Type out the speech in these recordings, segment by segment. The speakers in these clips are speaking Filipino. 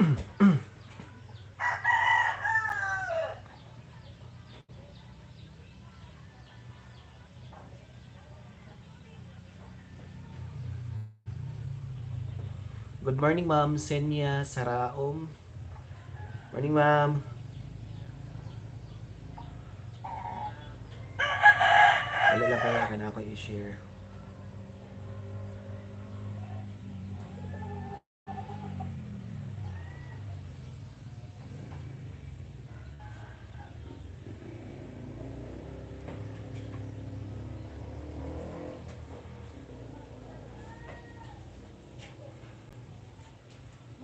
Good morning, Ma'am Senya Saraom. Morning, Ma'am. Wala lang kaya ka na ako i-share.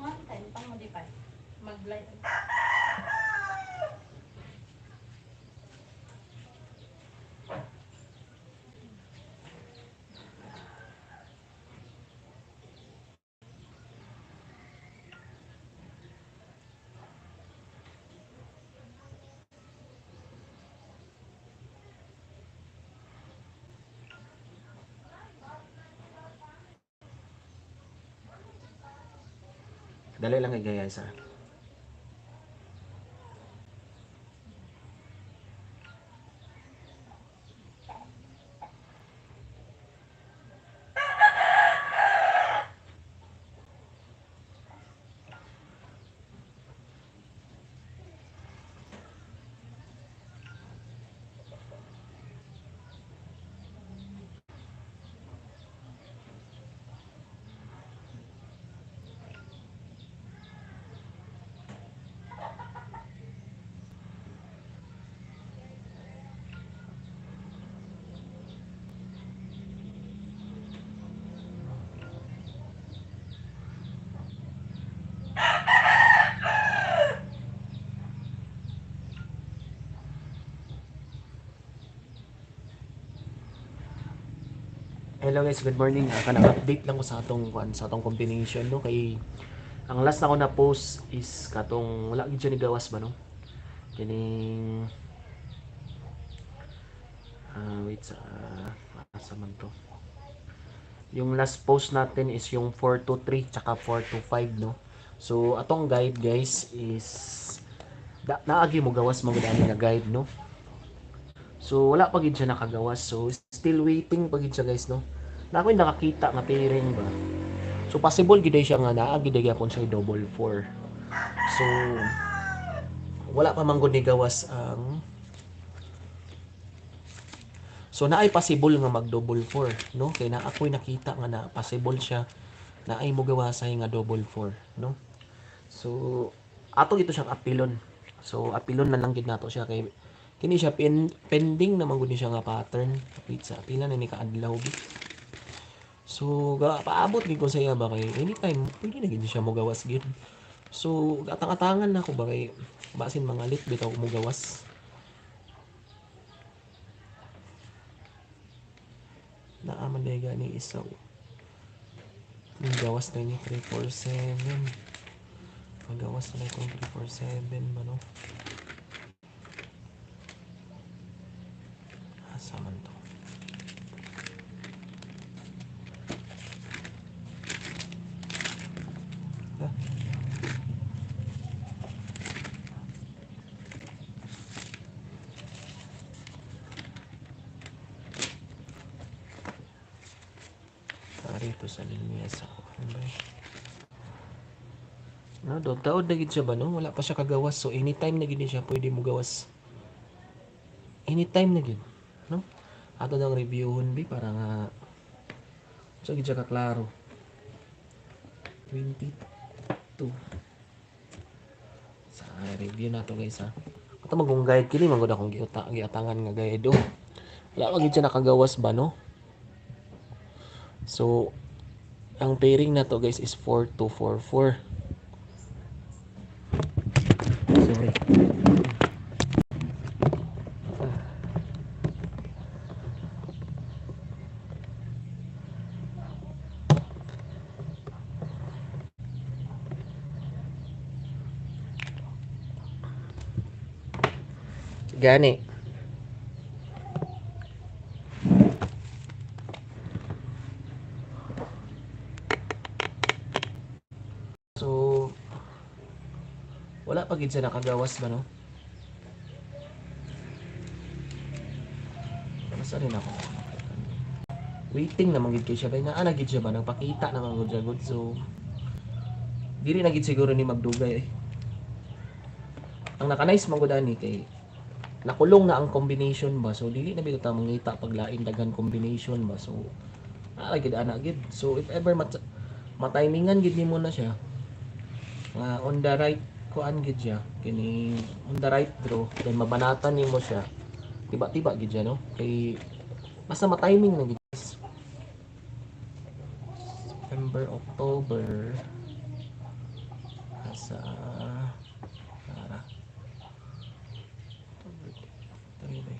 Mga time pang modify. Mag-light. Dali lang igaya sa. Hello guys, good morning. Kanang update lang ko sa atong combination no kay ang last na ko na post is katong wala gid siya ni gawas ba no. Kining wait sa asa man to. Yung last post natin is yung 423 tsaka 425 no. So atong guide guys is naagi mo gawas mo gud ani nga guide no. So wala pa gid siya nakagawas. So still waiting pa gid siya guys no. Na ako'y nakakita nga pairing ba. So possible gid siya nga naa gid gyapon siya double 4. So wala pa man gud ni gawas ang so naay possible nga mag double 4 no kay na ako'y nakita nga na possible siya na ay mo gawasay nga double 4 no. So ato ito siyang apilon. So apilon na lang gid nato siya kay kini siya pending naman gud siya nga pattern. Wait sa pila na ni kaadlaw gid. So paabot gid ko sa iya ba kay anytime pwede na gid siya mo gawas gid. So atang-atangan na ko ba kay basin mangalit bitaw mo gawas. Naaman day gani isaw. Yung gawas na ni 347. Magawas na itong 347 ba no? Asa man to? Ah, rito sa linya sa no, taod na gid siya ba no? Wala pa siya kagawas. So anytime na gid siya pwede mo gawas. Anytime na gid, no? Ato nang reviewon bi para nga so gid siya ka klaro. 22. Sa review nato guys ha. Ato magong guide kini magud akong giatangan nga guide oh. Wala pa gid siya nakagawas ba no? So ang pairing na to guys is 4244. Sorry. Gani. So Wala pa gid siya nakagawas ba no? Basta rin ako. Waiting naman gid kay siya bay na gid siya ba nagpakita naman gud siya good. So dili na gid siguro ni magdugay eh. Ang naka-nice man gud ani kay nakulong na ang combination ba. So dili na bitaw mangita pag lain daghan combination ba. So gid ana gid. So if ever matimingan gid nimo na siya. On the right kuan gid siya kini on the right draw then mabanatan nimo siya tiba-tiba gid siya no kay basta ma-timing na gid September, October sa para October 3 ba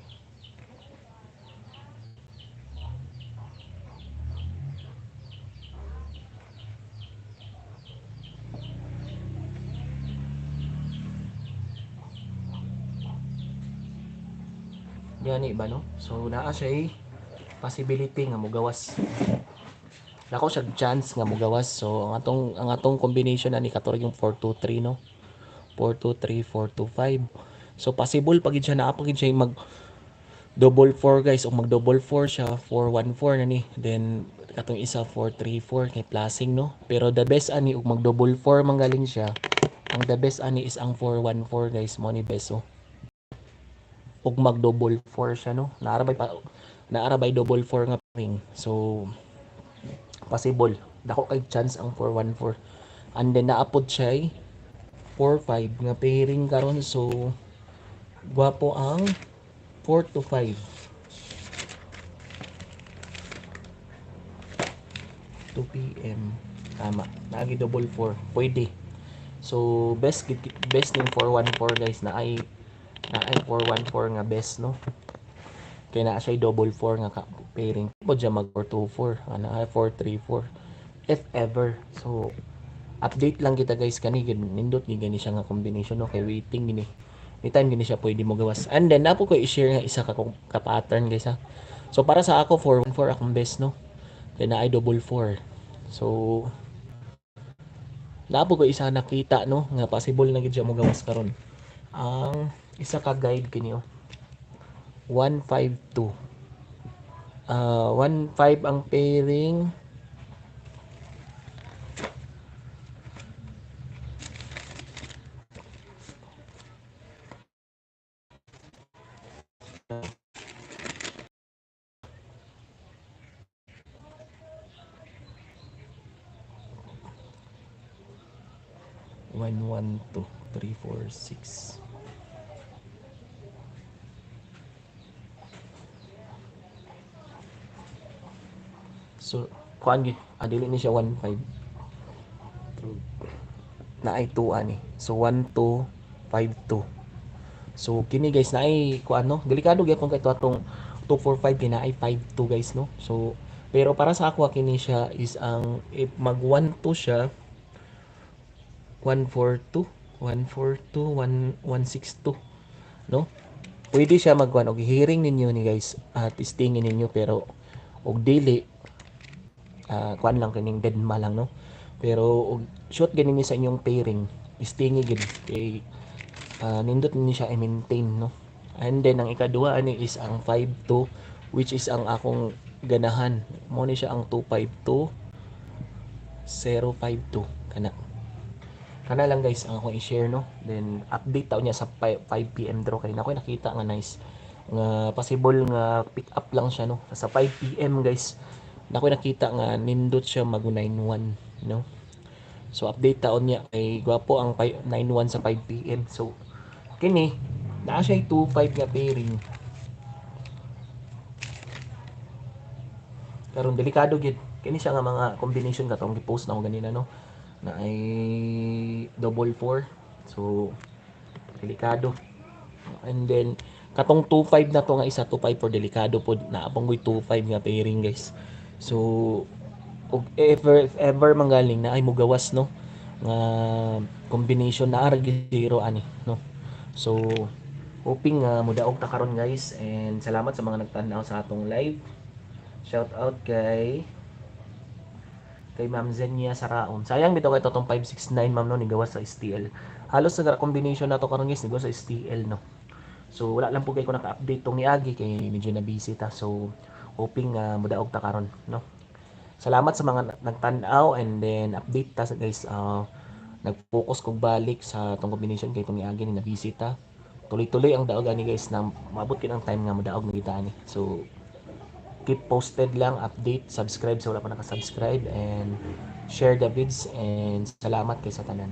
Gani ba no? So naa siya possibility nga mogawas. Nako siya chance nga mogawas. So ang atong combination ani katurog yung 4-2-3 no. 4-2-3, 4-2-5. So possible pagid siya naa pagid siya mag double 4 guys o mag double 4 siya 4-1-4 na ni. Then katong isa 4-3-4 kay plusing no. Pero the best ani ug mag double 4 manggaling siya. Ang the best ani is ang 4-1-4 guys mo ni beso. Ug mag double 4 siya no. Naarabay double 4 nga ring. So possible. Dako kay chance ang 4-1-4. And then naapod siya 4-5 nga pairing karon. So gwapo ang 4-5. 2 PM. Tama. Naagi double 4. Pwede. So best ning 4-1-4 guys na ay 4-1-4 nga best no. Kaya na siya double 4 nga pairing. Po dyan mag 4-2-4. Ana ay 4-3-4. If ever. So update lang kita guys kani nindot ni gani siya nga combination no kay waiting gini. Anytime gini siya pwede mo gawas. And then napo ko i-share nga isa ka pattern guys ha. So para sa ako 4-1-4 akong best no. Kaya na ay double 4. So napo ko isa nakita no nga possible na gid siya mo gawas karon. Ang isa ka guide kini 1-5-2. 1-5 ang pairing. One, 2, 3, 4, 6. So, kuan gid, dili ni siya 1-5. Na ay 2 ani. So 1-2, 5-2. So kini guys na ay kuan no, delikado gyud kung kay atong 2-4-5 kina ay 5-2 guys no. So pero para sa ako kini siya is ang if mag 1-2 siya 1-4-2, 1-4-2, 1-6-2 no. Pwede siya magkuan og hearing ninyo ni guys at testingin ninyo pero og dili kuan lang kining deadma lang no. Pero og shot ganin ni sa inyong pairing istingi gid kay nindot ni siya i-maintain no. And then ang ikaduha ani is ang 5-2 which is ang akong ganahan. Mo ni siya ang 2-5-2 0-5-2 kana lang guys ang akong i-share no. Then update taw niya sa 5 PM draw kay nakoy nakita nga nice nga possible nga pick up lang siya no. Sa 5 PM guys nakoy nakita nga nindot siya mag 9-1 no. So update taon niya kay gwapo ang 9-1 sa 5 PM. So kini naa siya 2-5 nga pairing. Karon delikado gid kini siya nga mga combination katong gi-post na ko ganina no. Na ay double 4. So delikado. And then katong 2-5 na to nga isa 2-5 for delikado pod na apong 2-5 nga pairing guys. So og if ever manggaling na ay mugawas no nga combination na argiro ani no. So hoping mudaog ta karon guys and salamat sa mga nagtan-aw sa atong live. Shout out kay kay Ma'am Zenia Saraon. Sayang bitaw kay totong 569 ma'am no ni gawas sa STL. Halos sa combination na to karon guys ni gawas sa STL no. So wala lang po kay ko naka-update tong niagi kay medyo na busy ta. So hoping mudaog ta karon no. Salamat sa mga nagtan-aw and then update ta guys. Nag-focus kog balik sa tong combination kay tong niagi ni na busy ta. Tuloy-tuloy ang daog ani guys na maabot kin ang time nga mudaog na kita ani. So keep posted lang, update, subscribe sa wala pa naka-subscribe and share the vids and salamat kay sa tanan.